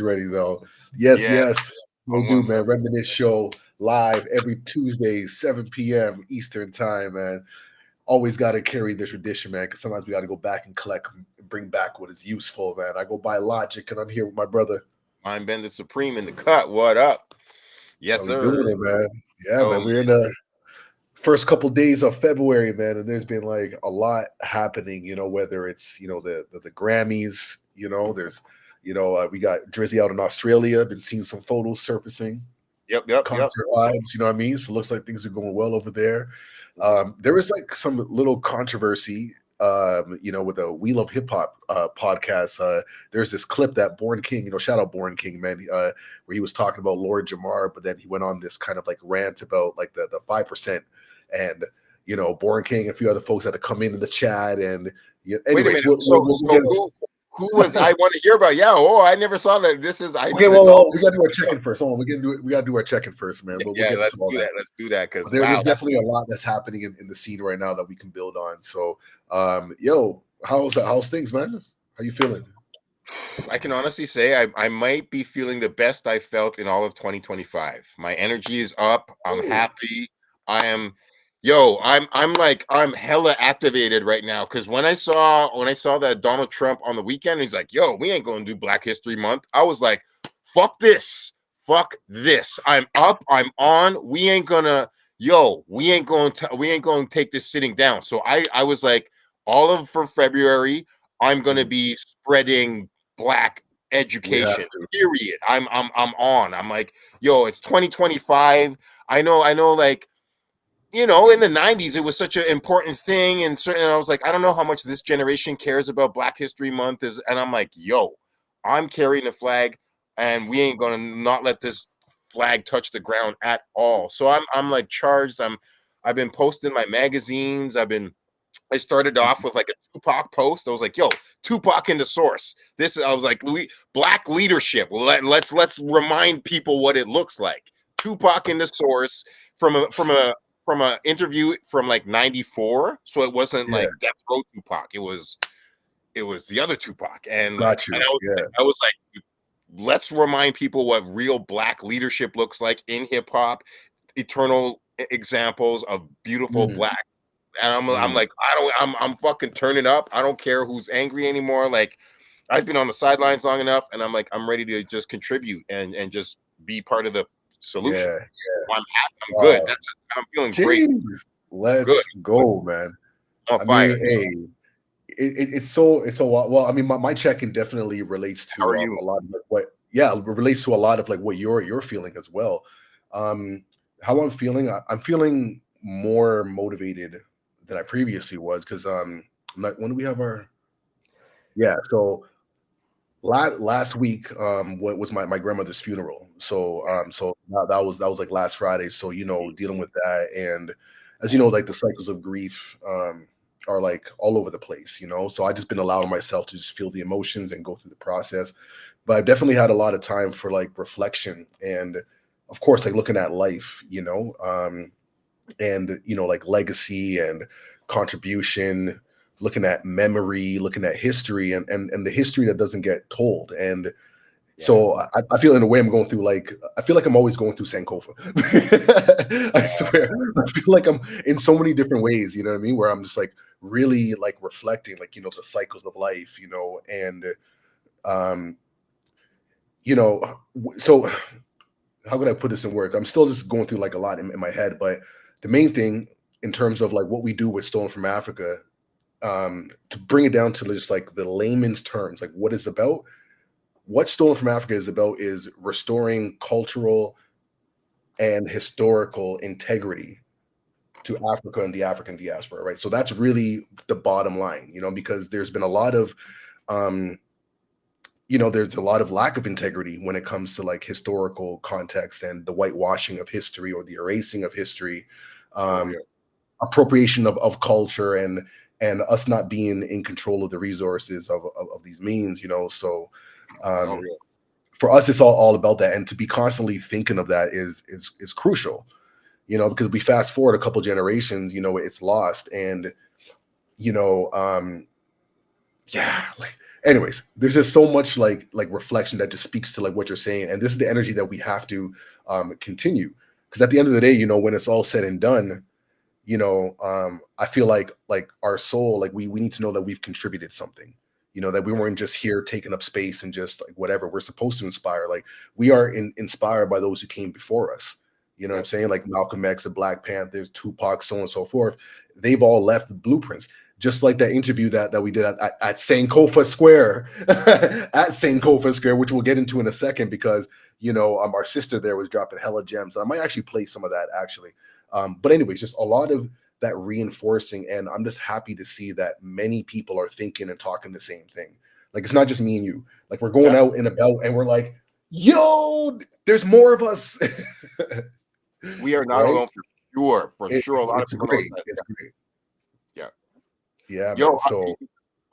Ready though. Yes, Yes. yes. We'll do, man. Reminisce show live every Tuesday, 7 p.m. Eastern time, man. Always got to carry the tradition, man, because sometimes we got to go back and collect and bring back what is useful, man. I go by Logic, and I'm here with my brother. Mindbender Supreme in the cut. What up? So Yes, we doing sir. it, man. Yeah, Oh, man. We're in the first couple days of February, man, and there's been like a lot happening. Whether it's the Grammys. There's we got Drizzy out in Australia. Been seeing some photos surfacing. yep. Concert vibes, you know what I mean? So it looks like things are going well over there. There was like some little controversy, with a We Love Hip Hop podcast. There's this clip that Born King, shout out Born King, man, where he was talking about Lord Jamar, but then he went on this kind of like rant about like the 5%. And, Born King and a few other folks had to come in the chat. And, Wait a anyways, minute. we'll So get. who was? I want to hear about. Yeah. Oh, I never saw that. This is. I. Okay, It's all. well, we gotta do our check-in first. Hold on, we gotta do our check-in first, man. But we'll Yeah. get into Let's all do that. that. Let's do that. Because But there's wow, that's. definitely a lot that's happening in the scene right now that we can build on. So, yo, how's things, man? How you feeling? I can honestly say I might be feeling the best I felt in all of 2025. My energy is up. I'm Oh, happy. I am. Yo, I'm hella activated right now because when I saw that Donald Trump on the weekend, he's like, "Yo, we ain't gonna do Black History Month." I was like, "Fuck this, fuck this." I'm up. I'm on. We ain't gonna. Yo, we ain't going to take this sitting down. So I was like, all of for February, I'm gonna mm, be spreading Black we have education. to. Period. I'm on. I'm like, yo, it's 2025. I know, like, in the 90s, it was such an important thing. And certainly I was like, I don't know how much this generation cares about Black History Month is. And I'm like, yo, I'm carrying the flag and we ain't gonna not let this flag touch the ground at all. So I'm like charged. I've been posting my magazines. I started off with like a Tupac post. I was like, "Yo, Tupac in the source." I was like, Black leadership. Let's remind people what it looks like. Tupac in the source from a interview from like '94. So it wasn't Yeah, like Death Row Tupac. It was the other Tupac, and got you. Yeah, I was like, let's remind people what real Black leadership looks like in hip hop. Eternal examples of beautiful mm, Black, and I'm mm, like, I'm fucking turning up. I don't care who's angry anymore. Like, I've been on the sidelines long enough, and I'm like, I'm ready to just contribute and just be part of the solution. yeah. I'm happy. I'm good. Wow, I'm feeling great. jeez, Good. let's go, man. On I mean, fire. hey, it's so well. I mean, my check-in definitely relates How to are you? a lot of like what, yeah, it relates to a lot of like what you're feeling as well. Um, how I'm feeling, I'm feeling more motivated than I previously was because like when do we have our, yeah, so last week what was my grandmother's funeral. So that was like last Friday. So dealing Jeez. with that, and as you know, like the cycles of grief are like all over the place. So I just been allowing myself to just feel the emotions and go through the process. But I've definitely had a lot of time for like reflection and, of course, like looking at life. And like legacy and contribution, looking at memory, looking at history, and the history that doesn't get told. And Yeah. so I feel in a way I'm going through, like, I feel like I'm always going through Sankofa. I swear. I feel like I'm in so many different ways, you know what I mean? Where I'm just like really like reflecting, like, the cycles of life, and um, so how could I put this in work? I'm still just going through like a lot in my head, but the main thing in terms of like what we do with Stolen from Africa, to bring it down to just like the layman's terms, like what Stolen from Africa is about is restoring cultural and historical integrity to Africa and the African diaspora, right? So that's really the bottom line, because there's been a lot of um, there's a lot of lack of integrity when it comes to like historical context and the whitewashing of history or the erasing of history, Oh um, yeah. appropriation of culture, and us not being in control of the resources of these means. So Oh um, yeah. for us, it's all about that, and to be constantly thinking of that is crucial. Because we fast forward a couple generations, it's lost, and you know, um, yeah, like anyways, there's just so much like reflection that just speaks to like what you're saying, and this is the energy that we have to continue, because at the end of the day, when it's all said and done, I feel like our soul, like we need to know that we've contributed something, that we Yeah, weren't just here taking up space and just like whatever. We're supposed to inspire. Like we are inspired by those who came before us. You know what I'm yeah, saying? Like Malcolm X, the Black Panthers, Tupac, so on and so forth. They've all left blueprints. Just like that interview that we did at Sankofa Square, at Sankofa Square, which we'll get into in a second, because our sister there was dropping hella gems. I might actually play some of that actually. But anyways, just a lot of that reinforcing, and I'm just happy to see that many people are thinking and talking the same thing. Like it's not just me and you. Like we're going yeah. out and about, and we're like, "Yo, there's more of us," We are not right? alone for sure. For sure, a lot of It's people know great. that. It's great. Yeah. Yeah, Yo, man. So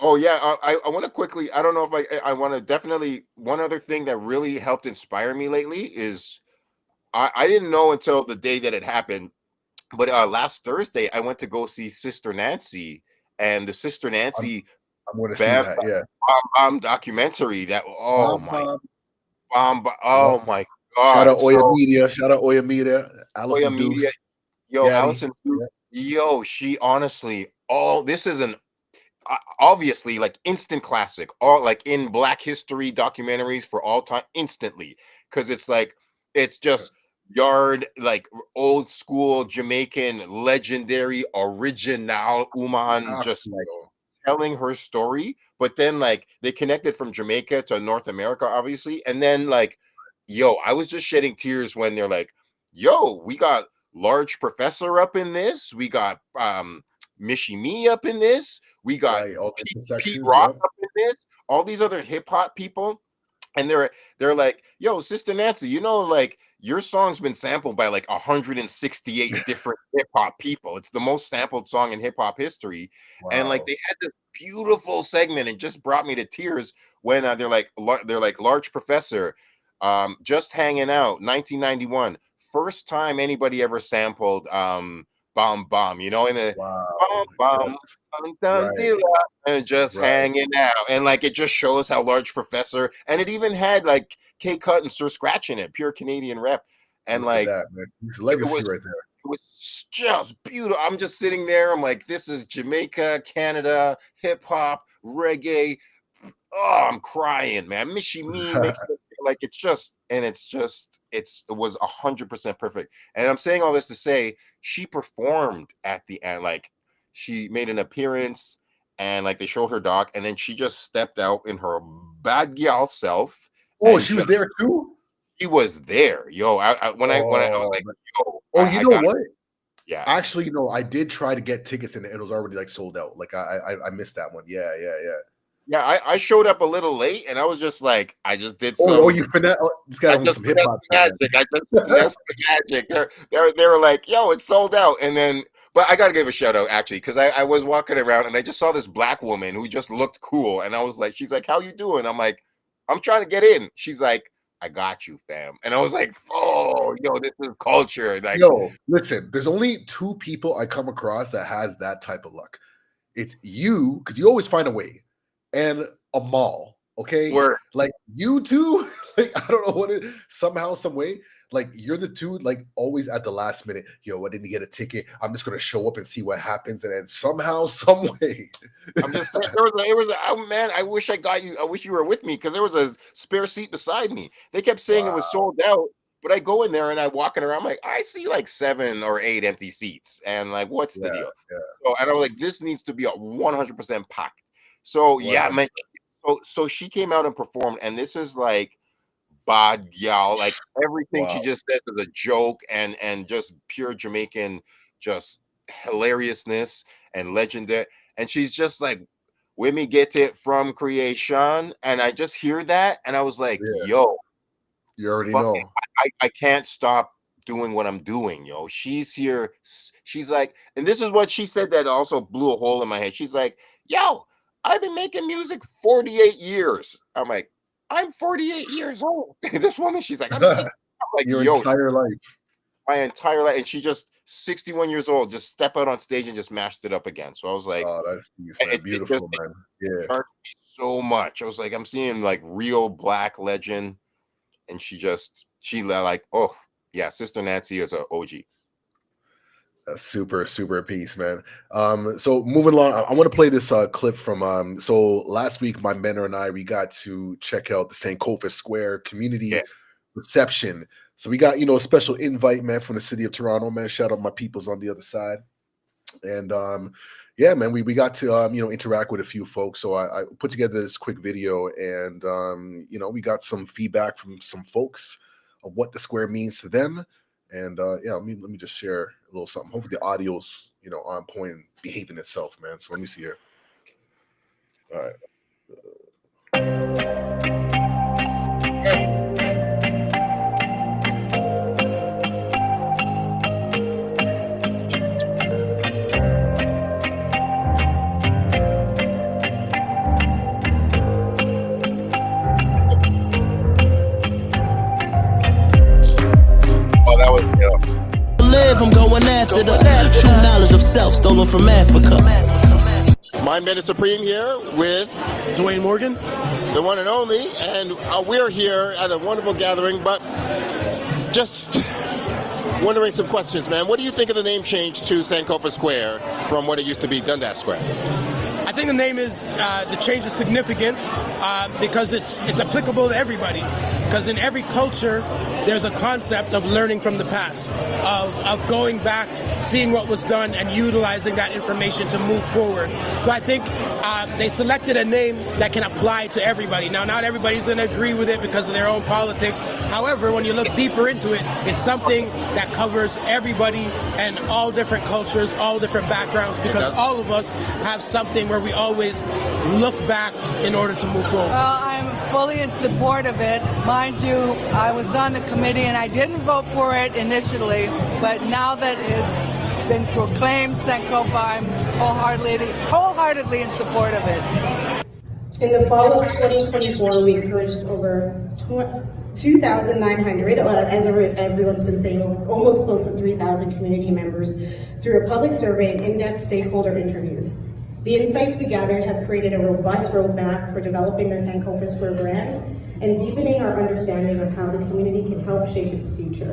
oh yeah, I want to quickly. I don't know if I want to definitely. One other thing that really helped inspire me lately is I didn't know until the day that it happened, but last Thursday I went to go see Sister Nancy, and the Sister I'm Nancy I'm going to see Bam that. Yeah. documentary. That oh Bum, my bum. Yep. oh my Shout god. out Oya So Media. Shout out Oya Media. Oya Allison Media, Dukes. yo, Gaddy. Allison, Duke, Yeah. yo, she honestly all this is an obviously like instant classic, all like in Black history documentaries for all time, instantly, because it's just yard like old school Jamaican legendary original woman Have just to, like yo. telling her story, but then like they connected from Jamaica to North America, obviously. And then like, yo, I was just shedding tears when they're like, yo, we got Large Professor up in this, we got Mishi Me up in this, we got Right. All the Pete intersections. Rock Yep. up in this, all these other hip hop people, and they're like, "Yo, Sister Nancy, like your song's been sampled by like 168 different hip hop people. It's the most sampled song in hip hop history." And like Wow. they had this beautiful segment, and just brought me to tears when they're like Large Professor, just hanging out, 1991, first time anybody ever sampled Bomb Bomb, in the Wow. Bomb Bomb. Yes. Dun, dun, Right. dee, and just Right. hanging out, and like it just shows how Large Professor, and it even had like K Cut and Sir Scratch in it, pure Canadian rep, and Look at like that, man. It's it legacy was right there. it was just beautiful. I'm just sitting there, I'm like, this is Jamaica, Canada, hip hop, reggae. Oh, I'm crying, man. Mishi Me makes it feel like it was 100% perfect. And I'm saying all this to say she performed at the end, like she made an appearance, and like they showed her doc, and then she just stepped out in her bad gal self, Oh, and she was just there too? she was there. Yo, when I was Oh, like, man. yo, Oh, you I know got what? yeah. Actually, I did try to get tickets and it was already like sold out. Like I missed that one. Yeah, yeah, yeah. Yeah, I showed up a little late, and I was just like, I just did Oh, some you finesse. Oh, this guy I on just some hip finessed hop the shit, magic. I just man. finessed the magic. They were like, "Yo, it's sold out." And then, but I gotta give a shout out actually, because I was walking around and I just saw this black woman who just looked cool, and I was like, she's like, "How you doing?" I'm like, "I'm trying to get in." She's like, "I got you, fam." And I was like, "Oh, yo, this is culture." Like, Yo, listen, there's only two people I come across that has that type of luck. It's you, because you always find a way, and a mall. Okay, we're like you two, like I don't know what it somehow, some way, like you're the two, like always at the last minute. Yo, I didn't get a ticket. I'm just gonna show up and see what happens, and then somehow, some way. I'm just saying oh man, I wish I got you. I wish you were with me, because there was a spare seat beside me. They kept saying it was Wow. sold out, but I go in there and I walking around, I'm like, I see like 7 or 8 empty seats, and like, what's the Yeah. deal? Yeah. So, and I was like, this needs to be a 100% packed. So yeah, man. 100. So she came out and performed, and this is like bad y'all, like everything Wow. she just says is a joke, and just pure Jamaican, just hilariousness and legendary. And she's just like, "When me get it from creation," and I just hear that, and I was like, Yeah. "Yo, You already fucking, know. I can't stop doing what I'm doing, yo." She's here. She's like, and this is what she said that also blew a hole in my head. She's like, "Yo, I've been making music 48 years." I'm like, "I'm 48 years old." This woman, she's like, "I'm 60." I'm like, Your "Yo, entire life. my entire life." And she just 61 years old, just step out on stage and just mashed it up again. So I was like, Oh, that's peace, man. it just Beautiful, man. Yeah. turned me so much. I was like, I'm seeing like real Black legend, and she like, oh yeah, Sister Nancy is a OG. A super piece, man. So moving along, I want to play this clip from so last week my mentor and I, we got to check out the Sankofa Square Yeah, community reception. So we got, a special invite, man, from the city of Toronto, man. Shout out my peoples on the other side. And yeah, man, we got to interact with a few folks. So I put together this quick video, and we got some feedback from some folks of what the square means to them. And yeah, let me just share a little something. Hopefully the audio's on point and behaving itself, man. So let me see here. All right. oh, that was yeah. Live, I'm going after the true knowledge of self stolen from Africa. Mindbender Supreme here with Dwayne Morgan. the one and only, and we're here at a wonderful gathering, but just wondering some questions, man. What do you think of the name change to Sankofa Square from what it used to be Dundas Square? I think the name is the change is significant because it's applicable to everybody. Because in every culture, there's a concept of learning from the past, of going back, seeing what was done, and utilizing that information to move forward. So I think they selected a name that can apply to everybody. Now, not everybody's going to agree with it because of their own politics. However, when you look deeper into it, it's something that covers everybody and all different cultures, all different backgrounds, because all of us have something where we always look back in order to move forward. Well, I'm fully in support of it. Mind you, I was on the committee and I didn't vote for it initially, but now that it's been proclaimed Sankofa, I'm wholeheartedly in support of it. In the fall of 2024, we encouraged over 2,900, as everyone's been saying, almost close to 3,000 community members through a public survey and in-depth stakeholder interviews. The insights we gathered have created a robust roadmap for developing the Sankofa Square brand and deepening our understanding of how the community can help shape its future.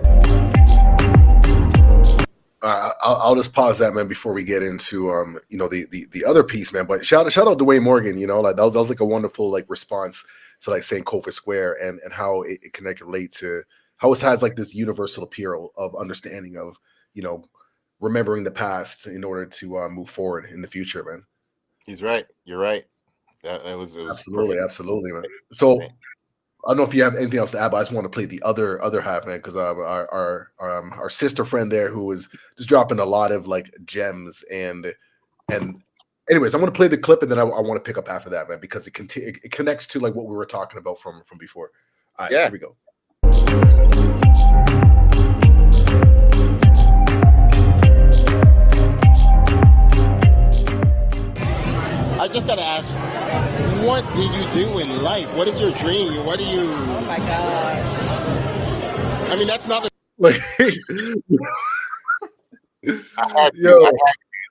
I'll just pause that, man, before we get into the other piece, man. But shout out Dwayne Morgan, like that was like a wonderful like response to like Sankofa Square and how it can relate to how it has like this universal appeal of understanding of remembering the past in order to move forward in the future, man. He's right. You're right. That was absolutely, man. So I don't know if you have anything else to add, but I just want to play the other half, man, because our sister friend there who was just dropping a lot of like gems and anyways, I'm going to play the clip and then I want to pick up after that, man, because it connects to like what we were talking about from before. All right, here we go. I just got to ask, what do you do in life? What is your dream? What do you... Oh my gosh. I mean, that's not the... Like,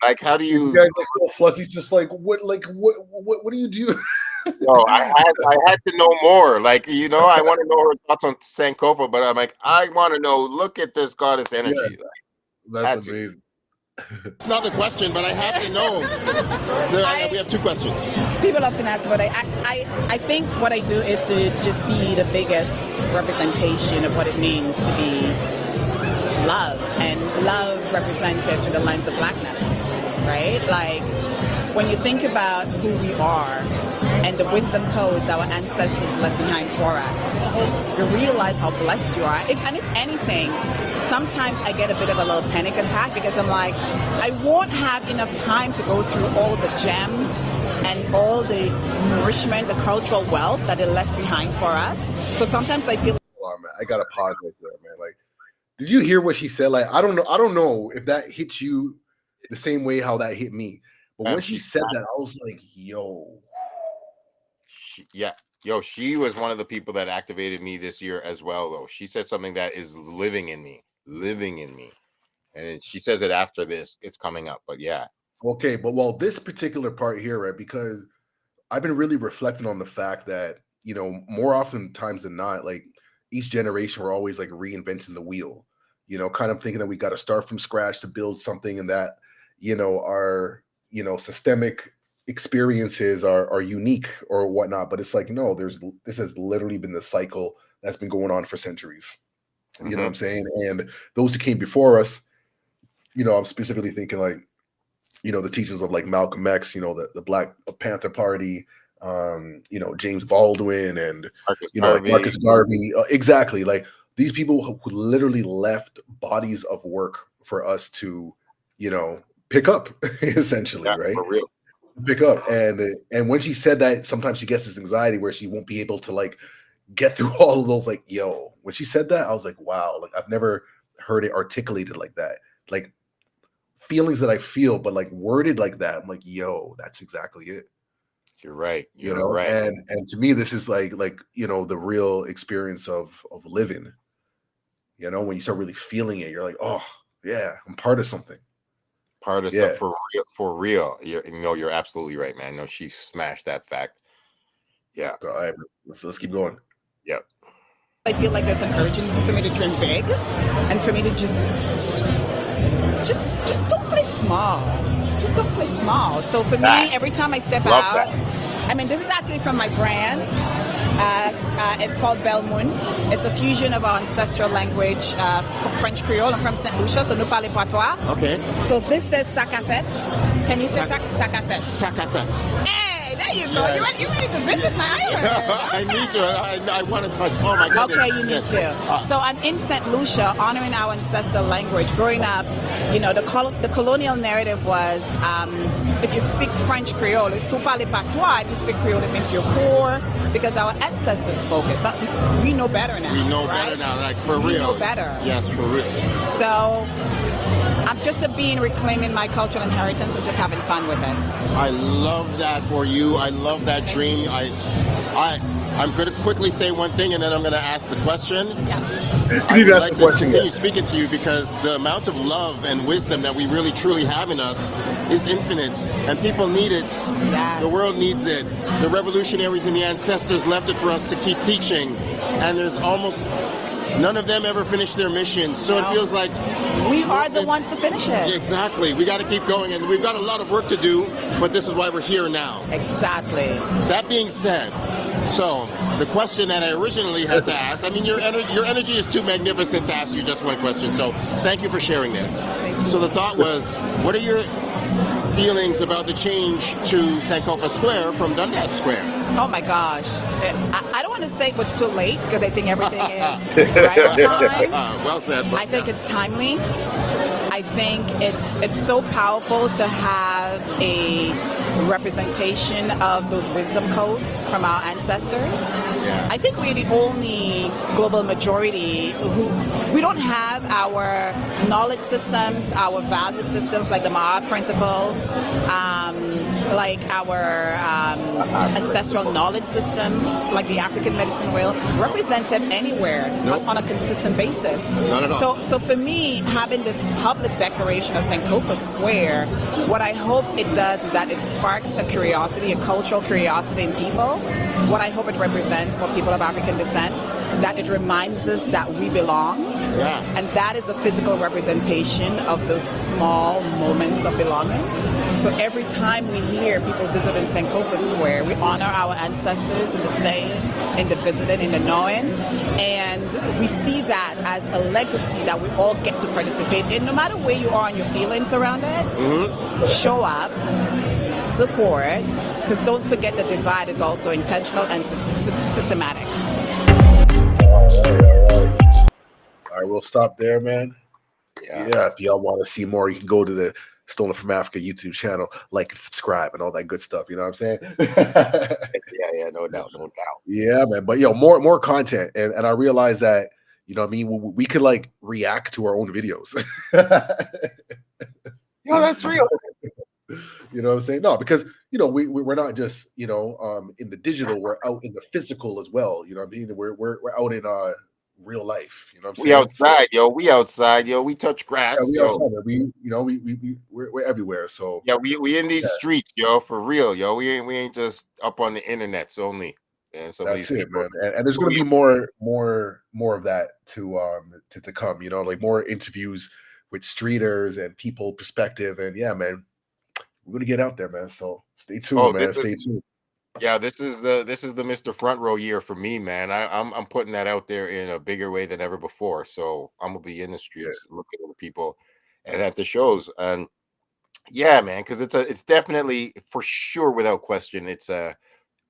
like, how do you... These guys like so fuzzy, just like, what do you do? No, I had to know more. Like, I want to know her thoughts on Sankofa, but I'm like, I want to know, look at this goddess energy. Yeah, that's amazing. It's not the question, but I have to know. We have two questions. People often ask about it. I think what I do is to just be the biggest representation of what it means to be love, and love represented through the lens of blackness, right? Like, when you think about who we are and the wisdom codes our ancestors left behind for us, you realize how blessed you are. If anything, sometimes I get a bit of a little panic attack because I'm like, I won't have enough time to go through all the gems and all the nourishment, the cultural wealth that they left behind for us. So sometimes I feel man, I gotta pause right there, man. Like, did you hear what she said? Like, I don't know if that hit you the same way how that hit me. But when she said that, I was like, yo. She was one of the people that activated me this year as well, though. She said something that is living in me. And she says it after this. It's coming up, but yeah. Okay, but this particular part here, right? Because I've been really reflecting on the fact that, more often times than not, like each generation we're always like reinventing the wheel, kind of thinking that we got to start from scratch to build something, and that, our, systemic experiences are unique or whatnot. But it's like, no, this has literally been the cycle that's been going on for centuries. You know what I'm saying? And those who came before us, I'm specifically thinking like, the teachings of like Malcolm X, the Black Panther Party, James Baldwin, and like Marcus Garvey. Exactly. Like these people who literally left bodies of work for us to, pick up, essentially, right? For real. Pick up. And when she said that, sometimes she gets this anxiety where she won't be able to like get through all of those. Like, when she said that, I was like, wow, like I've never heard it articulated like that. Like feelings that I feel, but like worded like that. I'm like, that's exactly it. You're right. You're right. And to me, this is like the real experience of living. When you start really feeling it, you're like, oh yeah, I'm part of something. Part of stuff for real. You're absolutely right, man. No, she smashed that fact. Yeah. All right, let's keep going. Yep. I feel like there's an urgency for me to dream big, and for me to just don't play small. Just don't play small. So for me, every time I step out, I mean, this is actually from my brand. It's called Belle Moon. It's a fusion of our ancestral language, French Creole. I'm from Saint Lucia, so nous parlons patois. Okay. So this says Sakafet. Can you say Sakafet? Sakafet. Hey, there you go. Yes. You ready to visit my island? I need to. I want to touch. Oh my goodness. Okay, you need to. So I'm in Saint Lucia, honoring our ancestral language. Growing up, the colonial narrative was if you speak French Creole, tu parles patois. If you speak Creole, it means you're poor because our ancestors spoke it. But we know better now. We know better now, like for real. We know better. Yes, for real. So I'm just reclaiming my cultural inheritance and just having fun with it. I love that for you. I love that dream. I'm going to quickly say one thing, and then I'm going to ask the question. Yes. I would like to continue speaking to you because the amount of love and wisdom that we really truly have in us is infinite, and people need it. Yes. The world needs it. The revolutionaries and the ancestors left it for us to keep teaching, and there's almost none of them ever finished their mission. So it feels like we are the ones to finish it. Exactly. We got to keep going, and we've got a lot of work to do, but this is why we're here now. Exactly. That being said, so the question that I originally had to ask, I mean, your energy is too magnificent to ask you just one question. So thank you for sharing this. So the thought was, what are your feelings about the change to Sankofa Square from Dundas Square? Oh my gosh. I don't want to say it was too late because I think everything is right on time. Well said. I think it's timely. I think it's so powerful to have a representation of those wisdom codes from our ancestors. Yeah. I think we're the only global majority we don't have our knowledge systems, our value systems like the Ma'at principles, like our ancestral knowledge systems, like the African medicine wheel, represented anywhere on a consistent basis. Not at all. So for me, having this public declaration of Sankofa Square, what I hope it does is that it sparks a curiosity, a cultural curiosity in people. What I hope it represents for people of African descent, that it reminds us that we belong. Yeah. And that is a physical representation of those small moments of belonging. So every time we hear people visiting Sankofa Square, we honor our ancestors in the saying, in the visiting, in the knowing, and we see that as a legacy that we all get to participate in, no matter where you are and your feelings around it. Show up, support, because don't forget the divide is also intentional and systematic. All right, we'll stop there, man. Yeah, if y'all want to see more, you can go to the Stolen from Africa YouTube channel, like and subscribe and all that good stuff. You know what I'm saying? Yeah, no doubt. Yeah, man. But more content. And I realize that, we could like react to our own videos. That's real. You know what I'm saying? No, because we're not just in the digital, we're out in the physical as well. You know what I mean? We're out in real life. You know what I'm We saying? So outside, yo. We outside, yo. We touch yeah, grass, we yo. outside. We're everywhere. So Yeah, we in these yeah, streets, yo, for real, yo. We ain't just up on the internets only. And some of these that's it, people man. And there's gonna be more of that to come. You know, like more interviews with streeters and people perspective. And yeah, man, we're gonna get out there, man. So stay tuned, oh, man. Stay tuned. this is the Mr. Front Row year for me, man. I'm putting that out there in a bigger way than ever before. So I'm gonna be in the Yeah, streets looking at the people and at the shows. And yeah, man, because it's definitely for sure without question,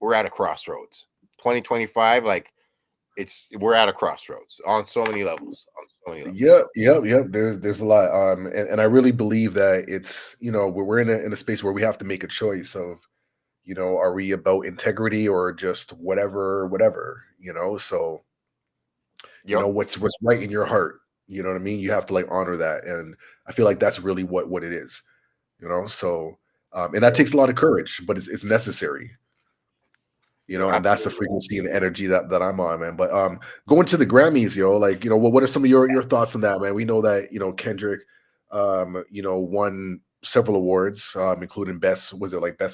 we're at a crossroads. 2025, like we're at a crossroads on so many levels. On so many levels. yep, So yep, yep. There's a lot. And I really believe that it's we're in a space where we have to make a choice of are we about integrity or just whatever. So yep. what's right in your heart. You know what I mean? You have to like honor that, and I feel like that's really what it is. So and that Yep. takes a lot of courage, but it's necessary. And that's the Absolutely. frequency and the energy that I'm on, man. But going to the Grammys, like, what are some of your thoughts on that, man? We know that, Kendrick won several awards, including best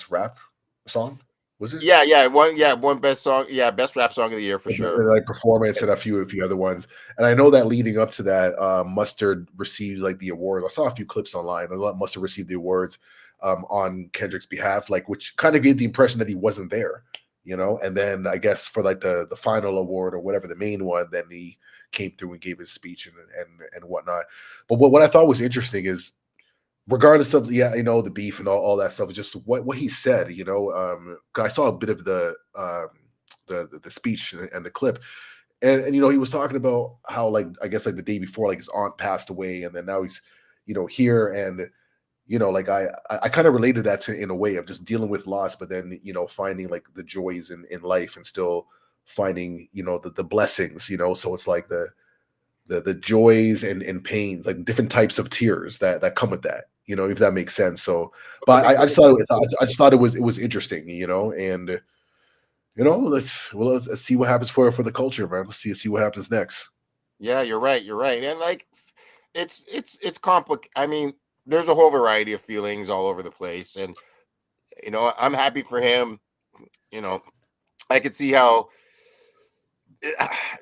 rap song, was it? Yeah, one best song, best rap song of the year for sure. Like performance and a few other ones. And I know that leading up to that, Mustard received like the awards. I saw a few clips online. I thought Mustard received the awards on Kendrick's behalf, like which kind of gave the impression that he wasn't there, And then I guess for like the final award or whatever the main one, then he came through and gave his speech and whatnot. But what I thought was interesting is regardless of the beef and all that stuff, just what he said, 'cause I saw a bit of the speech and the clip, and he was talking about how like I guess like the day before like his aunt passed away, and then now he's here, and like I kind of related that to in a way of just dealing with loss, but then finding like the joys in life and still finding the blessings, so it's like the joys and pains, like different types of tears that come with that, if that makes sense. So, but I just thought it was interesting, and let's see what happens for the culture, man. Let's see what happens next. Yeah, you're right. You're right. And like it's complicated. I mean, there's a whole variety of feelings all over the place. And I'm happy for him. You know, I could see how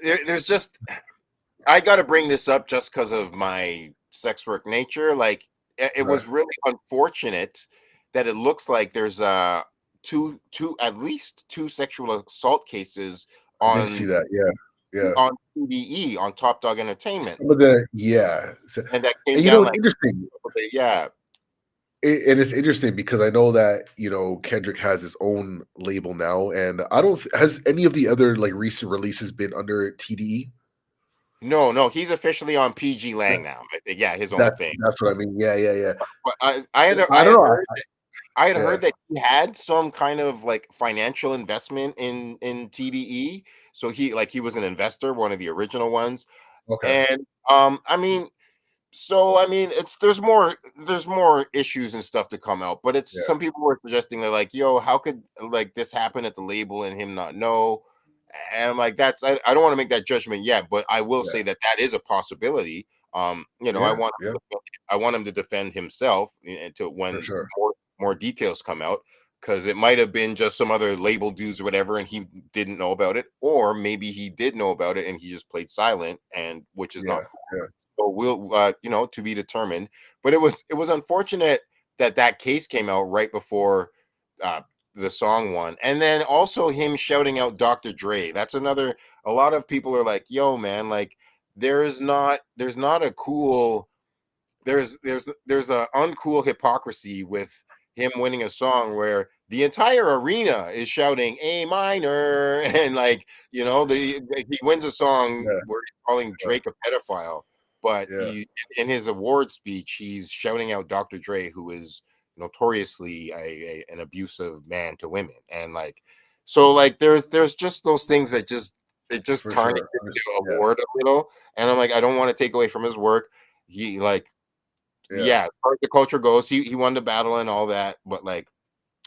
there's just I got to bring this up just because of my sex work nature. Like, it Right. was really unfortunate that it looks like there's at least two sexual assault cases I did see on that. Yeah. on TDE on Top Dog Entertainment, Some of the yeah. So, and that came and down it's like interesting. yeah. And it's interesting because I know that Kendrick has his own label now, and I don't. Has any of the other like recent releases been under TDE? No, he's officially on PG That, Lang now. I think, yeah, his own that thing. that's what I mean. Yeah. But I had I don't know. heard Yeah. that he had some kind of like financial investment in TDE. So he was an investor, one of the original ones. Okay. And I mean, it's there's more issues and stuff to come out, but it's Yeah. some people were suggesting they're like, yo, how could like this happen at the label and him not know? And I'm like, I don't want to make that judgment yet, but I will Yeah. say that is a possibility. I Yeah. want Yeah. I want him to defend himself until For when sure. more details come out, because it might have been just some other label dudes or whatever, and he didn't know about it, or maybe he did know about it and he just played silent, and which is not Yeah. Yeah. so we'll to be determined. But it was unfortunate that case came out right before uh the song won, and then also him shouting out Dr. Dre. That's another. A lot of people are like, yo man, like there's not a cool there's a uncool hypocrisy with him winning a song where the entire arena is shouting A minor and like he wins a song Yeah. where he's calling Yeah. Drake a pedophile, but Yeah. he in his award speech he's shouting out Dr. Dre, who is notoriously an abusive man to women, and like so like there's just those things that just For tarnish sure. the Yeah. award a little, and I'm like, I don't want to take away from his work. He like Yeah. yeah, as far as the culture goes, he won the battle and all that, but like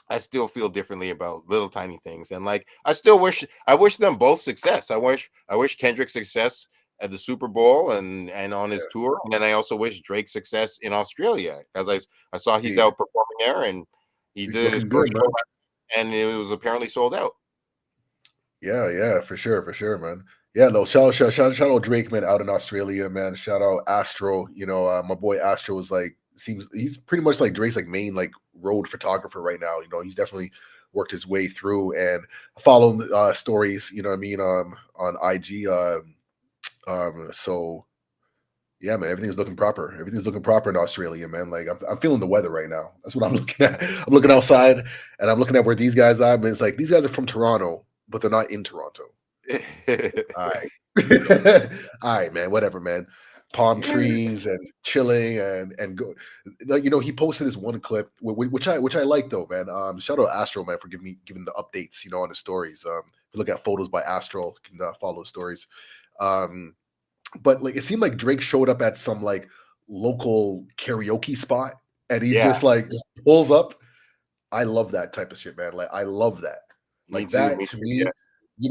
I still feel differently about little tiny things, and like I wish them both success. I wish Kendrick success at the Super Bowl and on his tour. And then I also wish Drake success in Australia, because I saw he's out performing there, and he He's did his looking good, first man. show, and it was apparently sold out. Yeah, for sure, man. Yeah, no, shout out Drake, man, out in Australia, man. Shout out Astro. My boy Astro is like he's pretty much like Drake's like main like road photographer right now. He's definitely worked his way through, and I follow stories. You know what I mean? On IG. So yeah, man, everything's looking proper. Everything's looking proper in Australia, man. Like I'm feeling the weather right now. That's what I'm looking at. I'm looking outside and I'm looking at where these guys are. And it's like these guys are from Toronto, but they're not in Toronto. All right, all right, man. Whatever, man. Palm trees and chilling and go. Like, he posted this one clip, which I like though, man. Shout out Astro, man, for giving the updates, on the stories. If you look at photos by Astro, you can follow stories. But like it seemed like Drake showed up at some like local karaoke spot, and he's just like just pulls up. I love that type of shit, man. Like I love that. Like that to me,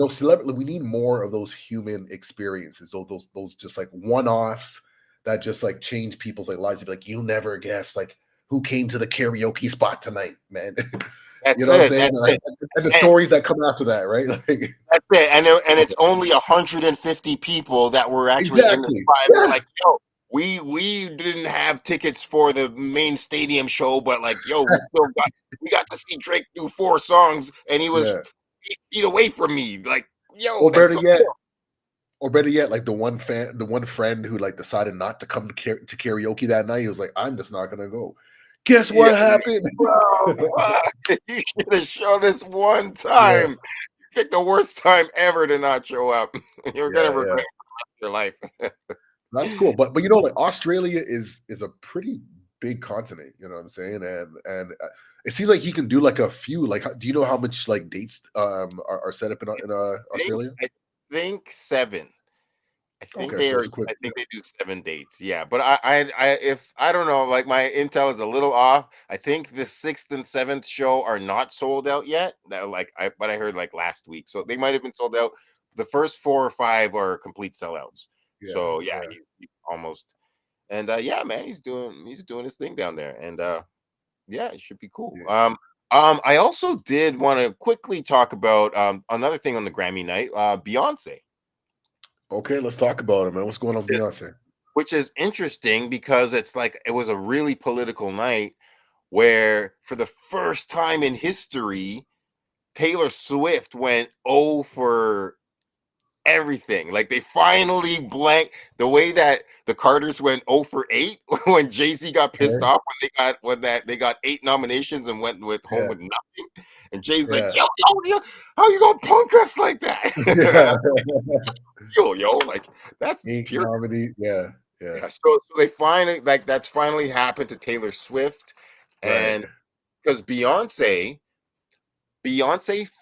celebrity. We need more of those human experiences. Those just like one-offs that just like change people's like lives. Like you never guess like who came to the karaoke spot tonight, man. That's what I'm it. saying? And the stories that come after that, right? Like, that's it. And it's only 150 people that were actually in the spot. Yeah. Like, yo, we didn't have tickets for the main stadium show, but like, yo, we got to see Drake do 4 songs, and he was 8 feet away from me. Like, yo, or better yet, like the one friend who like decided not to come to karaoke that night. He was like, I'm just not gonna go. Guess what happened? Bro, you should have shown this one time. You picked the worst time ever to not show up. You're gonna regret your life. That's cool, but like Australia is a pretty big continent. You know what I'm saying? And it seems like he can do like a few. Like, do you know how much like dates are set up in Australia? I think 7. I think Okay, so it's quick. I think they do 7 dates. Yeah, but I don't know, like my intel is a little off. I think the 6th and 7th show are not sold out yet. But I heard like last week, so they might have been sold out. The first 4 or 5 are complete sellouts. So he's almost. And yeah, man, he's doing his thing down there, and yeah, it should be cool. I also did want to quickly talk about another thing on the Grammy night, Beyonce. Okay, let's talk about it, man. What's going on with Beyonce? Which is interesting because it's like it was a really political night where for the first time in history, Taylor Swift went 0 for everything. Like they finally blanked the way that the Carters went 0 for 8 when Jay-Z got pissed off when they got 8 nominations and went home with nothing. And Jay's like, yo, how you gonna punk us like that? yo, like that's 8 pure comedy. Yeah. So they finally that's finally happened to Taylor Swift, and because Beyonce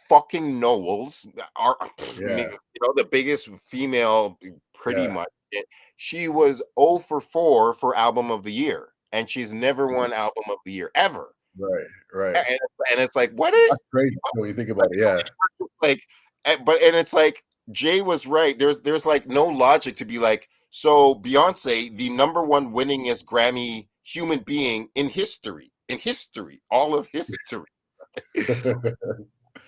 fucking Knowles are the biggest female pretty much. She was 0 for 4 for album of the year, and she's never won album of the year ever. Right. And it's like, what is that's crazy when you think about it? Yeah. Like, and it's like Jay was right. There's like no logic to be like, so Beyonce, the number 1 winningest Grammy human being in history, all of history.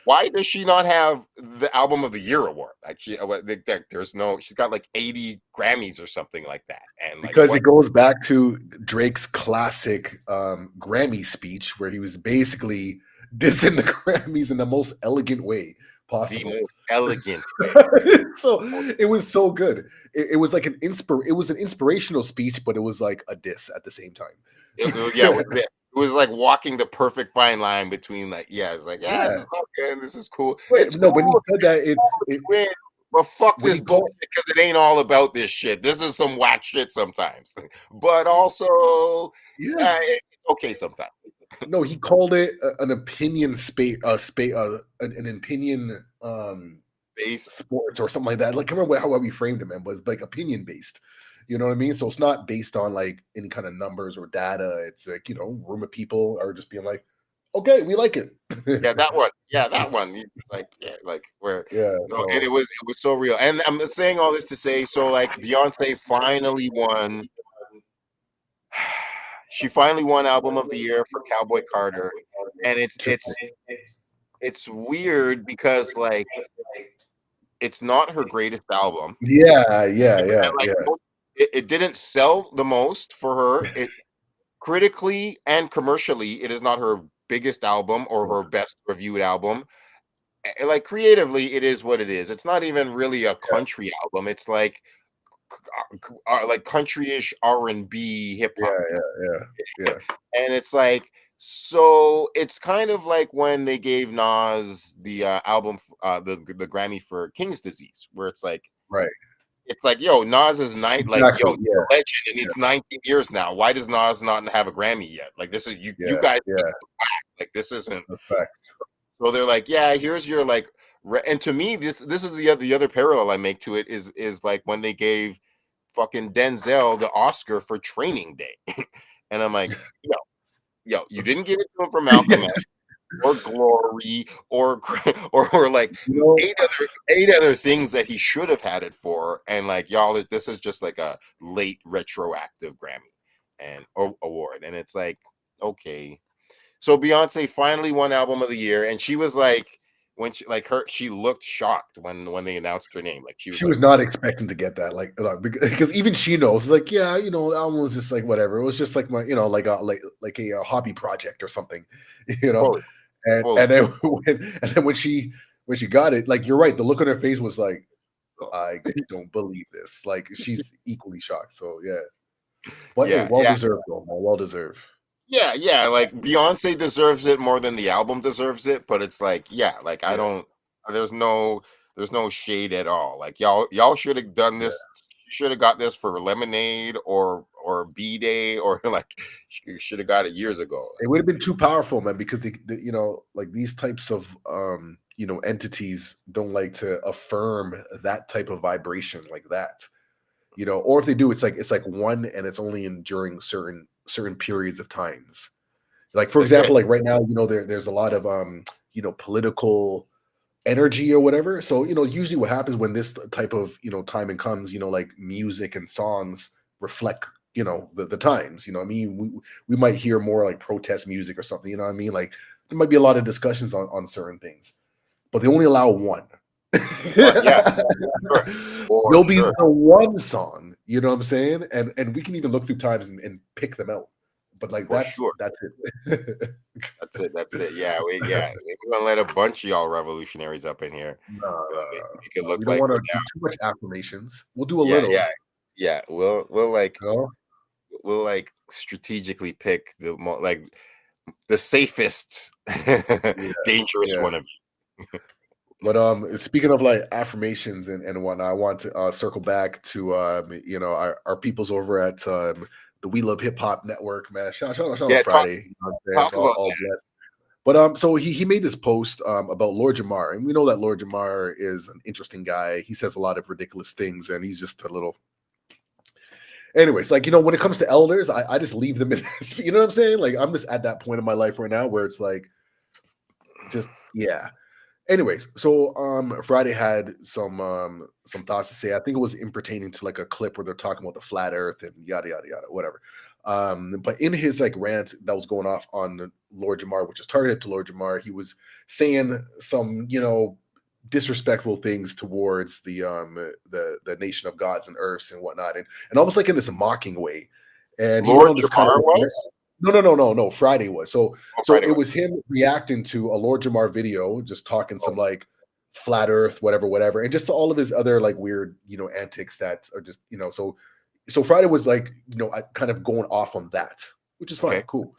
Why does she not have the album of the year award? Like she's got like 80 Grammys or something like that. And because it goes back to Drake's classic Grammy speech where he was basically dissing the Grammys in the most elegant way possible. The most elegant way. So it was so good. It was like it was an inspirational speech, but it was like a diss at the same time. It was like walking the perfect fine line between it's like, this is okay and this is cool. It's no, cool. when he said that, but fuck this bullshit because it ain't all about this shit. This is some whack shit sometimes, but also it's okay sometimes. No, he called it an opinion an opinion based sports or something like that. Like I remember how we framed it, man, but it's like opinion based. You know what I mean? So it's not based on like any kind of numbers or data. It's like, room of people are just being like, okay, we like it. Yeah, that one. Yeah, that one. It's like, yeah, like where Yeah, no, so and it was so real. And I'm saying all this to say, so like Beyonce finally won. She finally won Album of the Year for Cowboy Carter, and it's weird because like it's not her greatest album. yeah, yeah, And, yeah, like yeah, it didn't sell the most for her. It critically and commercially, it is not her biggest album or her best reviewed album. Like creatively, it is what it is. It's not even really a country album. It's like country-ish R&B hip yeah, hop, yeah, yeah, yeah. and it's like so. It's kind of like when they gave Nas the album, the Grammy for King's Disease, where Right. it's like, yo, Nas is like, Exactly. yo, he's a legend, and it's 19 years now. Why does Nas not have a Grammy yet? Like, this is you Yeah, guys, yeah. like, this isn't. Facts. So they're like, yeah, here's your like, and to me, this is the other parallel I make to it is like when they gave fucking Denzel the Oscar for Training Day, and I'm like, yo, you didn't give it to him for Malcolm X or Glory or like You know, eight other things that he should have had it for, and like y'all, this is just like a late retroactive Grammy and award, and it's like, okay. So Beyonce finally won Album of the Year, and she was like, when she looked shocked when they announced her name. Like she was she like, was not expecting to get that, like because even she knows, like, yeah, the album was just like whatever. It was just like my, like a hobby project or something, you know. fully, And fully. and then when she got it, like you're right, the look on her face was like, I don't believe this. Like she's equally shocked. So yeah, but hey, Yeah, well yeah, deserved, though, man. Well deserved. yeah. Like Beyonce deserves it more than the album deserves it, but it's like, yeah, like I Yeah, don't. There's no shade at all. Like y'all should have done yeah. this. Should have got this for Lemonade or B Day, or like you should have got it years ago. It would have been too powerful, man, because like these types of entities don't like to affirm that type of vibration like that. Or if they do, it's like one, and it's only in during certain periods of times. Like for That's it. example, like right now, there's a lot of political energy or whatever. So, usually what happens when this type of, timing comes, like music and songs reflect, the times, I mean, we might hear more like protest music or something, you know what I mean? Like there might be a lot of discussions on certain things, but they only allow one. But yeah, sure, for There'll be sure, the one song, you know what I'm saying? And we can even look through times and pick them out. But like for that's sure. that's it. That's it. We're gonna let a bunch of y'all revolutionaries up in here, No, so no, make it no. look We don't like want we're to do down. too much affirmations. We'll do a Yeah, little, yeah. you know? We'll like strategically pick the safest, Yeah, dangerous yeah. one of But speaking of like affirmations and whatnot, I want to circle back to our peoples over at the We Love Hip Hop Network, man. Shout you. out Yeah, Friday. You know what I'm saying? It's talk about all blessed. But so he made this post about Lord Jamar, and we know that Lord Jamar is an interesting guy. He says a lot of ridiculous things, and he's just a little. Anyways, like when it comes to elders, I just leave them in. You know what I'm saying? Like I'm just at that point in my life right now where it's like, just yeah. Anyways, so Friday had some thoughts to say. I think it was in pertaining to like a clip where they're talking about the flat earth and yada yada yada, whatever. But in his like rant that was going off on Lord Jamar, which is targeted to Lord Jamar, he was saying some, disrespectful things towards the nation of gods and earths and whatnot, and almost like in this mocking way. And he went Lord on this kind Jamar of was. no. Friday was Oh, so Friday it was. was him reacting to a Lord Jamar video, just talking Oh, some like flat Earth, whatever, and just all of his other like weird, antics that are just, so Friday was like, kind of going off on that, which is fine, okay, cool.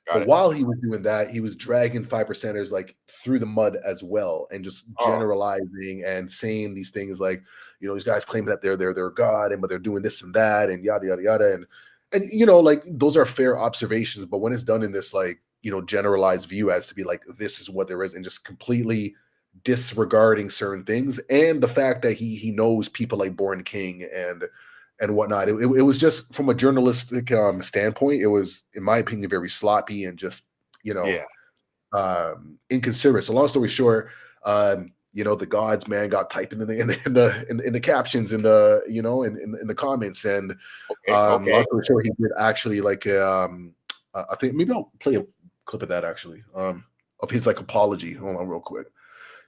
got But it. while he was doing that, he was dragging 5%ers like through the mud as well, and just Oh, generalizing and saying these things like, these guys claim that they're God, and but they're doing this and that, and yada yada yada, and like those are fair observations, but when it's done in this like generalized view as to be like this is what there is, and just completely disregarding certain things, and the fact that he knows people like Born King and whatnot, it was just from a journalistic standpoint, it was in my opinion very sloppy and just you know yeah. inconsiderate. So long story short, the gods man got typing in the captions in the in the comments, and long story short, he did actually like I think maybe I'll play a clip of that actually of his like apology. Hold on, real quick.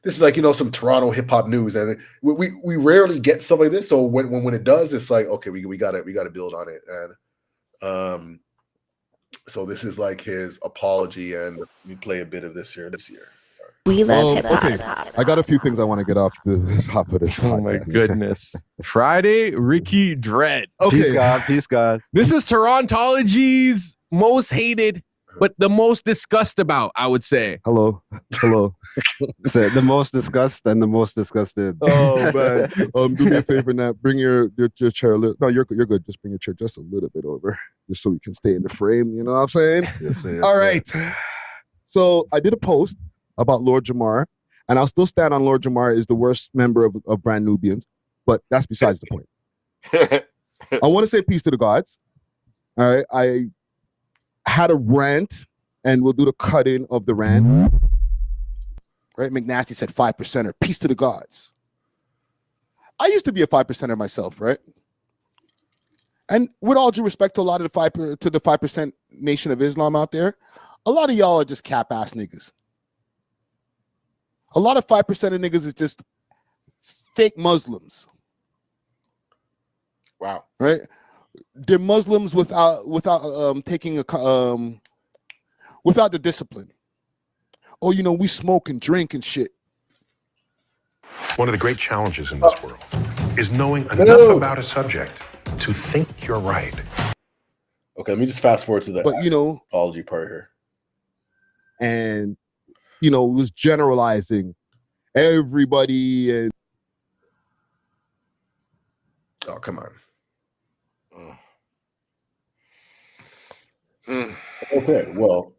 This is like some Toronto hip hop news, and we rarely get stuff like this. So when it does, it's like okay, we gotta build on it, and so this is like his apology, and we play a bit of this here. We love hip hop. Okay, I got a few things I want to get off the top of this. Oh my goodness! Friday, Ricky Dread. Okay. Peace God. This is Torontology's most hated, but the most discussed about, I would say. Hello. So the most discussed and the most disgusted. Oh man, do me a favor, Nat. Bring your chair a little. No, you're good. Just bring your chair just a little bit over, just so we can stay in the frame. You know what I'm saying? Yes, sir. All right. So I did a post about Lord Jamar, and I'll still stand on Lord Jamar is the worst member of Brand Nubians, but that's besides the point. I want to say peace to the gods. All right. I had a rant, and we'll do the cut-in of the rant. Right? McNasty said 5%er. Peace to the gods. I used to be a 5%er myself, right? And with all due respect to a lot of the 5% Nation of Islam out there, a lot of y'all are just cap-ass niggas. A lot of 5% of niggas is just fake Muslims. Wow. Right? They're Muslims without taking without the discipline. Oh, we smoke and drink and shit. One of the great challenges in this world is knowing enough about a subject to think you're right. Okay, let me just fast forward to the apology part here. And was generalizing everybody and oh, come on. Okay, well,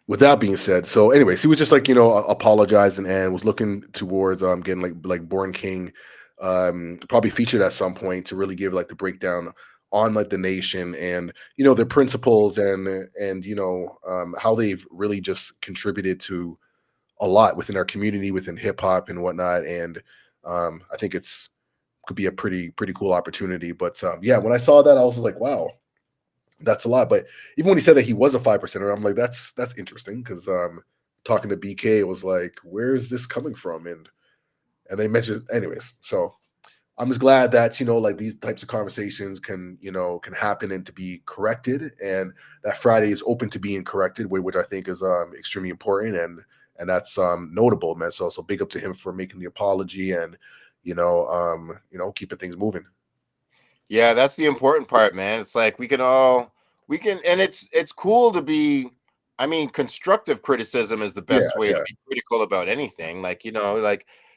with that being said, so anyways, he was just like apologizing and was looking towards getting like Born King probably featured at some point to really give like the breakdown on like the nation and their principles and how they've really just contributed to a lot within our community, within hip hop and whatnot. And I think could be a pretty cool opportunity. But yeah, when I saw that, I was like, wow, that's a lot. But even when he said that he was a 5%er, I'm like, that's interesting because talking to BK, it was like, where is this coming from? And they mentioned, anyways. So I'm just glad that like these types of conversations can happen and to be corrected, and that Friday is open to being corrected, which I think is extremely important and that's notable, man. So big up to him for making the apology and keeping things moving. Yeah, that's the important part, man. It's like we can, and it's cool to be. I mean, constructive criticism is the best way to be critical about anything. Like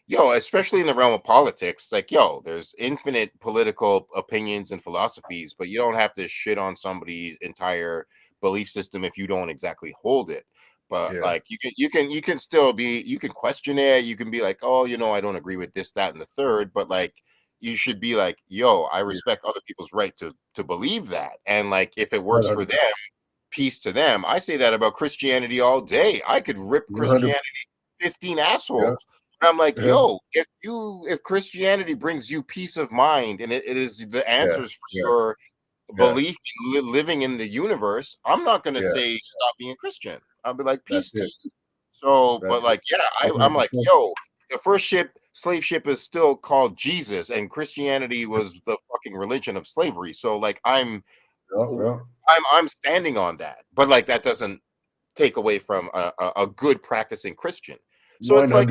especially in the realm of politics. Like there's infinite political opinions and philosophies, but you don't have to shit on somebody's entire belief system if you don't exactly hold it. But like you can still you can question it. You can be like, oh, I don't agree with this, that, and the third. But like, you should be like, I respect other people's right to believe that. And like, if it works for them, peace to them. I say that about Christianity all day. I could rip Christianity 15 assholes. Yeah. And I'm like, if Christianity brings you peace of mind and it is the answers for your belief in living in the universe, I'm not going to say stop being Christian. I'll be like, peace to you. So, but like, I'm like, the first slave ship is still called Jesus, and Christianity was the fucking religion of slavery. So like, I'm standing on that, but like that doesn't take away from a good practicing Christian. So 100%. It's like,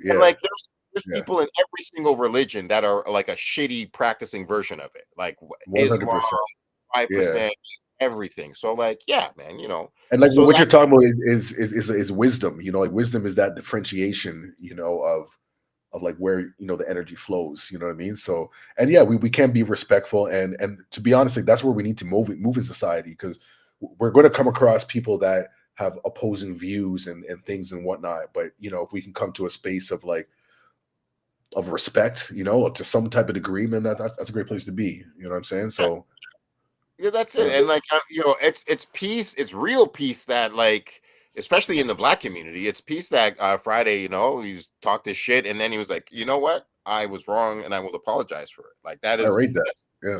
and like there's people in every single religion that are like a shitty practicing version of it, like 100%. Islam, 5%. Everything. So like, man, and like what you're talking about is wisdom. Like wisdom is that differentiation, of like where the energy flows. You know what I mean? So and we can be respectful and to be honest, like that's where we need to move in society, because we're going to come across people that have opposing views and things and whatnot. But if we can come to a space of like of respect, to some type of degree, man, that's a great place to be. You know what I'm saying? So. Yeah, that's it. And like, it's peace. It's real peace that like especially in the black community, it's peace that Friday, he talked his shit, and then he was like, you know what, I was wrong, and I will apologize for it. Like I rate that. Yeah.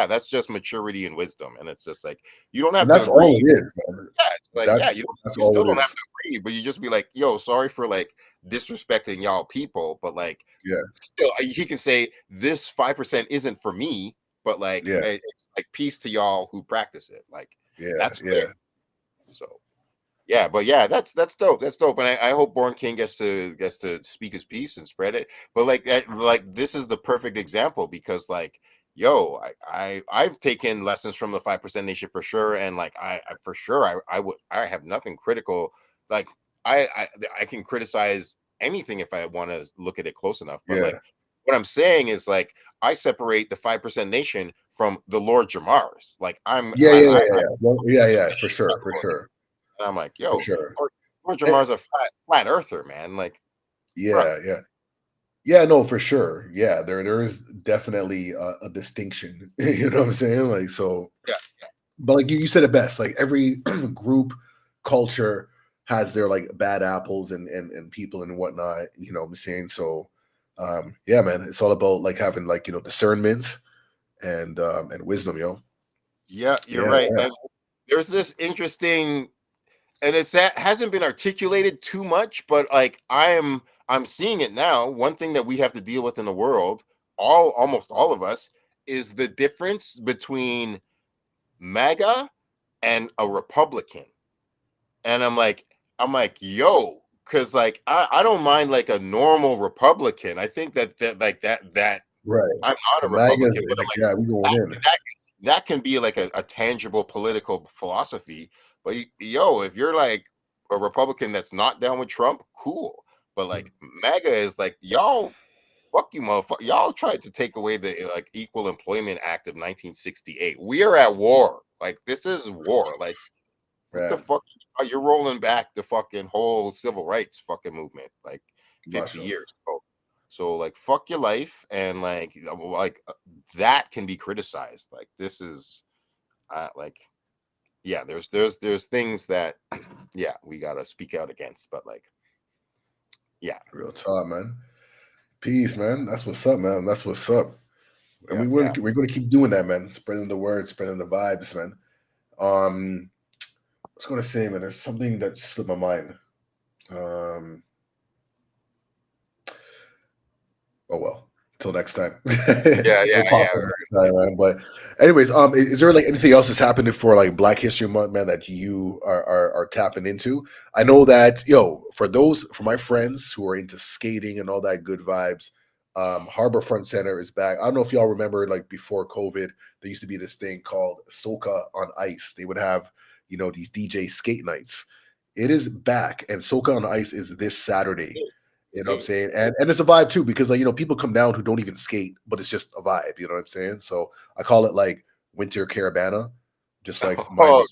That's just maturity and wisdom, and it's just like you don't have And to that's all agree. it is, man. Yeah, it's like That's you all still it don't have is. to agree, but you just be like, yo, sorry for like disrespecting y'all people, but like Yeah. still he can say this 5% isn't for me, but like Yeah. it's like peace to y'all who practice it. Like Yeah. that's Yeah. fair. So yeah, but yeah, that's dope. That's dope, and I hope Born King gets to speak his piece and spread it. But like this is the perfect example because like, yo, I've taken lessons from the 5% Nation for sure, and like I for sure I have nothing critical. Like I can criticize anything if I want to look at it close enough. But Yeah. like what I'm saying is like I separate the 5% Nation from the Lord Jamars. Like Well, yeah, for sure, for sure, and I'm like, for yo, sure. Lord Eh, Jamar's a flat earther, man. Like, bruh. Yeah, no, for sure. Yeah, there is definitely a distinction. You know what I'm saying? Like, so, Yeah. but like you said it best. Like every group culture has their like bad apples and people and whatnot. You know what I'm saying? So, yeah, man, it's all about like having like discernment and wisdom, yo. Yeah, you're Yeah, right. yeah. And there's this interesting, and it's that hasn't been articulated too much, but like I'm seeing it now. One thing that we have to deal with in the world, almost all of us, is the difference between MAGA and a Republican. And I'm like, yo, because like I don't mind like a normal Republican. I think that like that Right. I'm not a The MAGA, Republican, but I'm like, like yeah, we going in. that can be like a tangible political philosophy. But yo, if you're like a Republican that's not down with Trump, cool. But like MAGA is like, y'all, fuck you, motherfucker. Y'all tried to take away the like Equal Employment Act of 1968. We are at war. Like this is war. Like what the Right. fuck? You're rolling back the fucking whole civil rights fucking movement, like 50 Marshall. years. So like fuck your life, and like that can be criticized. Like this is like yeah, there's things that yeah, we gotta speak out against, but like yeah. Real talk, man. Peace, man. That's what's up, man. That's what's up. And Yeah, we're gonna keep doing that, man. Spreading the word, spreading the vibes, man. I was gonna say, man, there's something that just slipped my mind. Oh well. Till next time. Yeah. It'll pop up next time, man. But anyways, is there like anything else that's happening for like Black History Month, man, that you are tapping into? I know that for my friends who are into skating and all that good vibes, Harborfront Center is back. I don't know if y'all remember, like before COVID, there used to be this thing called Soca on Ice. They would have these DJ skate nights. It is back, and Soca on Ice is this Saturday. You know what I'm saying? And it's a vibe too, because like, people come down who don't even skate, but it's just a vibe, you know what I'm saying? So I call it like winter caravana, just like Oh,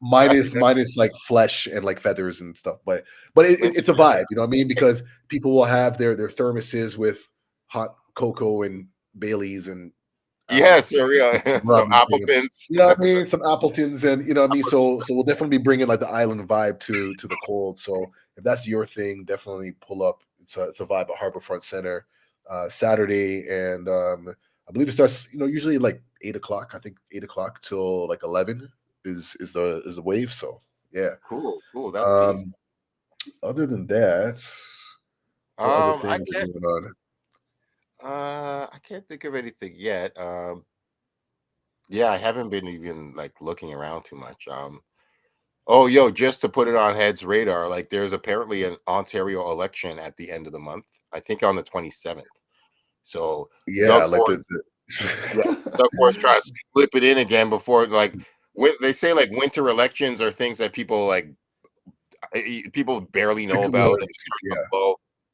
minus like flesh and like feathers and stuff. But it's a vibe, you know what I mean? Because people will have their thermoses with hot cocoa and Baileys and yes, real. some Some rum and Appletons. you know what I mean? Some Appletons and you know what I mean? So we'll definitely be bringing like the island vibe to the cold. So if that's your thing, definitely pull up. It's a vibe at Harborfront Center Saturday, and I believe it starts usually like 8 o'clock. I think 8 o'clock till like 11 is the wave. So yeah, Cool. That's peace. Other than that, what other I things are can't going on? I can't think of anything yet. Yeah, I haven't been even like looking around too much. Oh, yo, just to put it on heads radar, like there's apparently an Ontario election at the end of the month. I think on the 27th. So Yeah, Doug like Ford, Doug Ford's trying to slip it in again before like when they say like winter elections are things that people like people barely know about and yeah.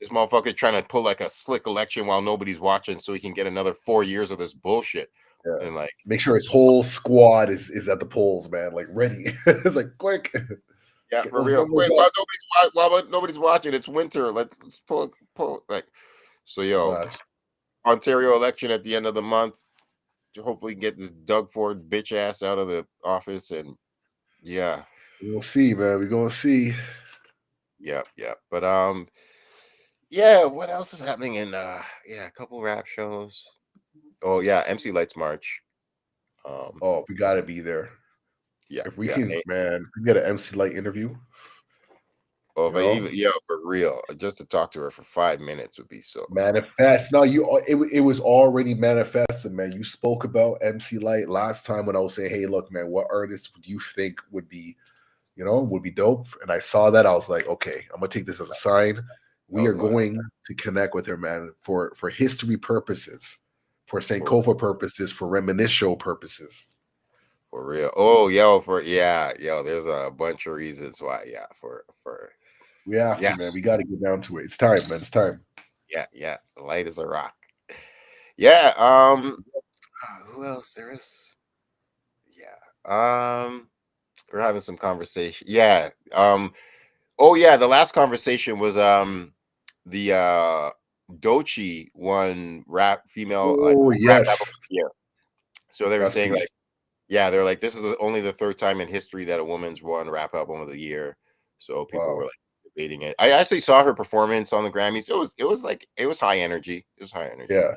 this motherfucker trying to pull like a slick election while nobody's watching so he can get another 4 years of this bullshit. Yeah. And like Make sure his whole squad is at the polls, man. Like ready. It's like quick. yeah, Get for those real. numbers Wait, up. while nobody's watching, it's winter. Let's pull like so yo, Gosh. Ontario election at the end of the month. To hopefully get this Doug Ford bitch ass out of the office and yeah. We'll see, man. We're gonna see. Yep. But yeah, what else is happening in a couple rap shows. Oh yeah, MC Lights March. Oh, we gotta be there. Yeah, If we yeah. can, man, if we get an MC Light interview. Oh, You but know, even for real, just to talk to her for 5 minutes would be so. manifest. No, it was already manifested, man. You spoke about MC Light last time when I was saying, hey, look, man, what artists would you think would be, would be dope? And I saw that. I was like, okay, I'm gonna take this as a sign. We are going to connect with her, man, for history purposes, for Sankofa purposes, for Reminisce show purposes. For real. Oh, yo, there's a bunch of reasons why. Yeah, for We have to, man. We got to get down to it. It's time, man. It's time. Yeah. Light as a rock. Yeah. Who else there is? Yeah. We're having some conversation. Yeah. Oh yeah, the last conversation was the Doechii won rap female Oh rap album yes, of the year. So they were that's saying peace. like, yeah, they're like, this is only the third time in history that a woman's won rap album of the year. So people were like debating it. I actually saw her performance on the Grammys. It was high energy. It was high energy. Yeah.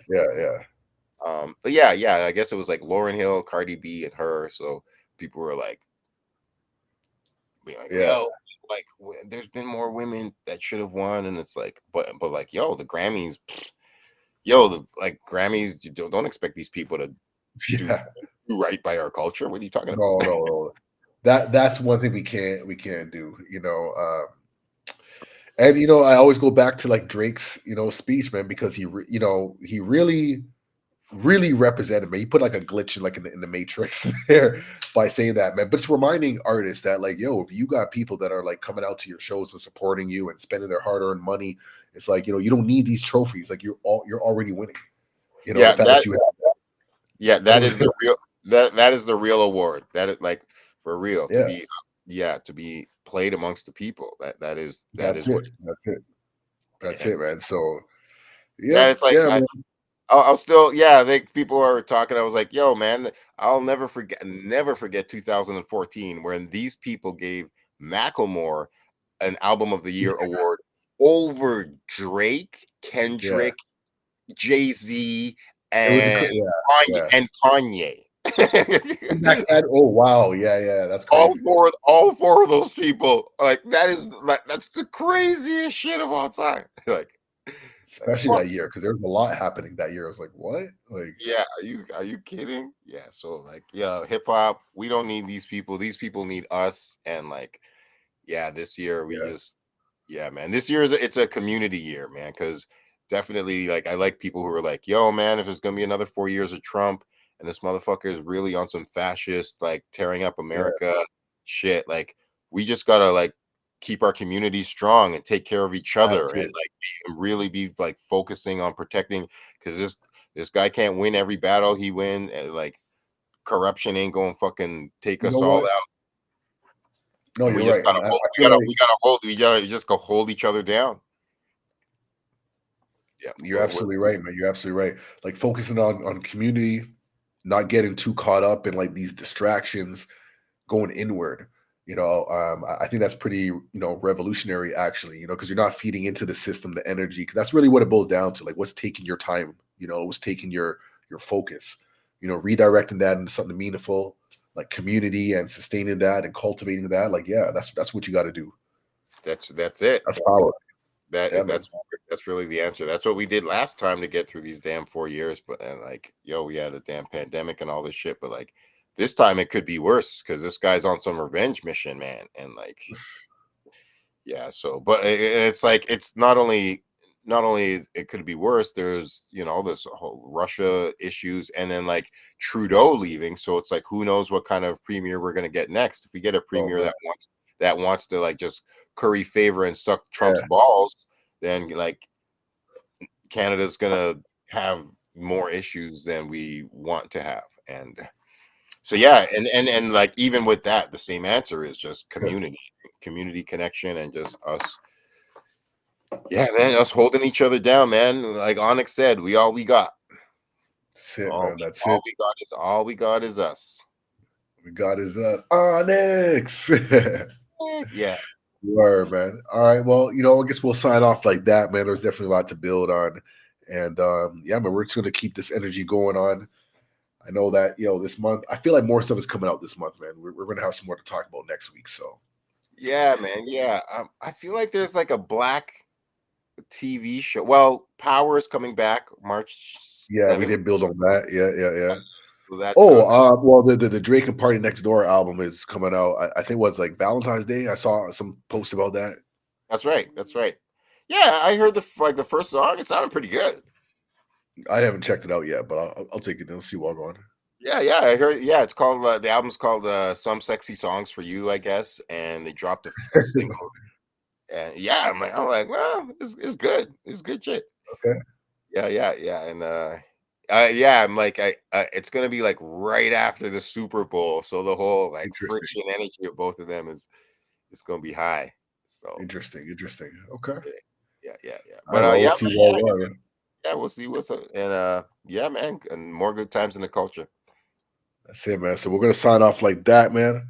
But yeah, I guess it was like Lauryn Hill, Cardi B, and her. So people were like, being like, yo, like there's been more women that should have won, and it's like, but like, yo, the Grammys, like Grammys, you don't expect these people to do right by our culture. What are you talking about? No. That's one thing we can't do. And I always go back to like Drake's speech, man, because he really represented me. He put like a glitch in the matrix there by saying that, man. But it's reminding artists that like, yo, if you got people that are like coming out to your shows and supporting you and spending their hard-earned money, it's like, you don't need these trophies. Like you're already winning. Yeah, the fact that you have that. Yeah, that is the real that is the real award. That is like for real to be played amongst the people. That is That's it, man. So it's like man. I'll still, I think people are talking. I was like, yo, man, I'll never forget 2014 when these people gave Macklemore an Album of the Year award over Drake, Kendrick, Jay-Z, and Kanye. Oh wow, yeah, that's crazy. All four of those people, like that's the craziest shit of all time. Like, especially that year, because there was a lot happening that year. I was like, what? Like, yeah, are you kidding? Yeah, so like, hip hop, we don't need these people. These people need us. And like, this year man, this year it's a community year, man. Because definitely, like, I like people who are like, yo, man, if there's gonna be another 4 years of Trump and this motherfucker is really on some fascist, like tearing up America shit, like, we just gotta like keep our community strong and take care of each other and like really be like focusing on protecting, because this guy can't win every battle he win, and like corruption ain't gonna fucking take us all out. No, we you're just right. gotta we gotta just go hold each other down. Yeah, you're absolutely right, man. You're absolutely right. Like focusing on community, not getting too caught up in like these distractions, going inward. I think that's pretty, revolutionary actually, because you're not feeding into the system, the energy, because that's really what it boils down to. Like what's taking your time, what's taking your focus, redirecting that into something meaningful, like community and sustaining that and cultivating that. Like, that's what you got to do. That's it. That's power. That's really the answer. That's what we did last time to get through these damn 4 years. But and like, we had a damn pandemic and all this shit. But like this time it could be worse because this guy's on some revenge mission, man. And like, so but it's like it's not only it could be worse. There's all this whole Russia issues, and then like Trudeau leaving. So it's like who knows what kind of premier we're gonna get next. If we get a premier that wants to like just curry favor and suck Trump's balls, then like Canada's gonna have more issues than we want to have. And so and like even with that, the same answer is just community connection, and just us. Yeah, man, us holding each other down, man. Like Onyx said, all we got. That's it, man. That's all we got is us. We got his Onyx. Yeah. Word, man. All right. Well, I guess we'll sign off like that, man. There's definitely a lot to build on. And yeah, man, we're just gonna keep this energy going on. I know that, this month, I feel like more stuff is coming out this month, man. We're gonna have some more to talk about next week. So Yeah, man. Yeah. I feel like there's like a black TV show. Well, Power is coming back March yeah, we 7th. did build on that. Yeah. So that's Oh, good. well, the Drake and Party Next Door album is coming out. I think it was like Valentine's Day. I saw some posts about that. That's right. That's right. Yeah, I heard the first song. It sounded pretty good. I haven't checked it out yet, but I'll take it and see what's going on. Yeah, I heard. Yeah, it's called the album's called "Some Sexy Songs for You," I guess, and they dropped a single. And yeah, I'm like, well, it's good. It's good shit. Okay. Yeah, and yeah, I'm like, it's gonna be like right after the Super Bowl, so the whole like Interesting. friction energy of both of them is gonna be high. So Interesting. Okay. yeah. All But right, well, yeah, we'll see man, what. yeah, we'll see what's up. And yeah, man, and more good times in the culture. That's it, man. So we're gonna sign off like that, man.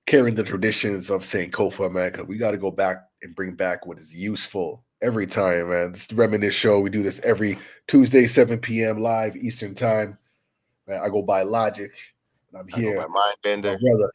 Carrying the traditions of Sankofa, man, because we got to go back and bring back what is useful every time, man. This is the Reminisce show. We do this every Tuesday, 7 p.m. live Eastern time. Man, I go by Logic, and I'm I go here, by my Mindbender. brother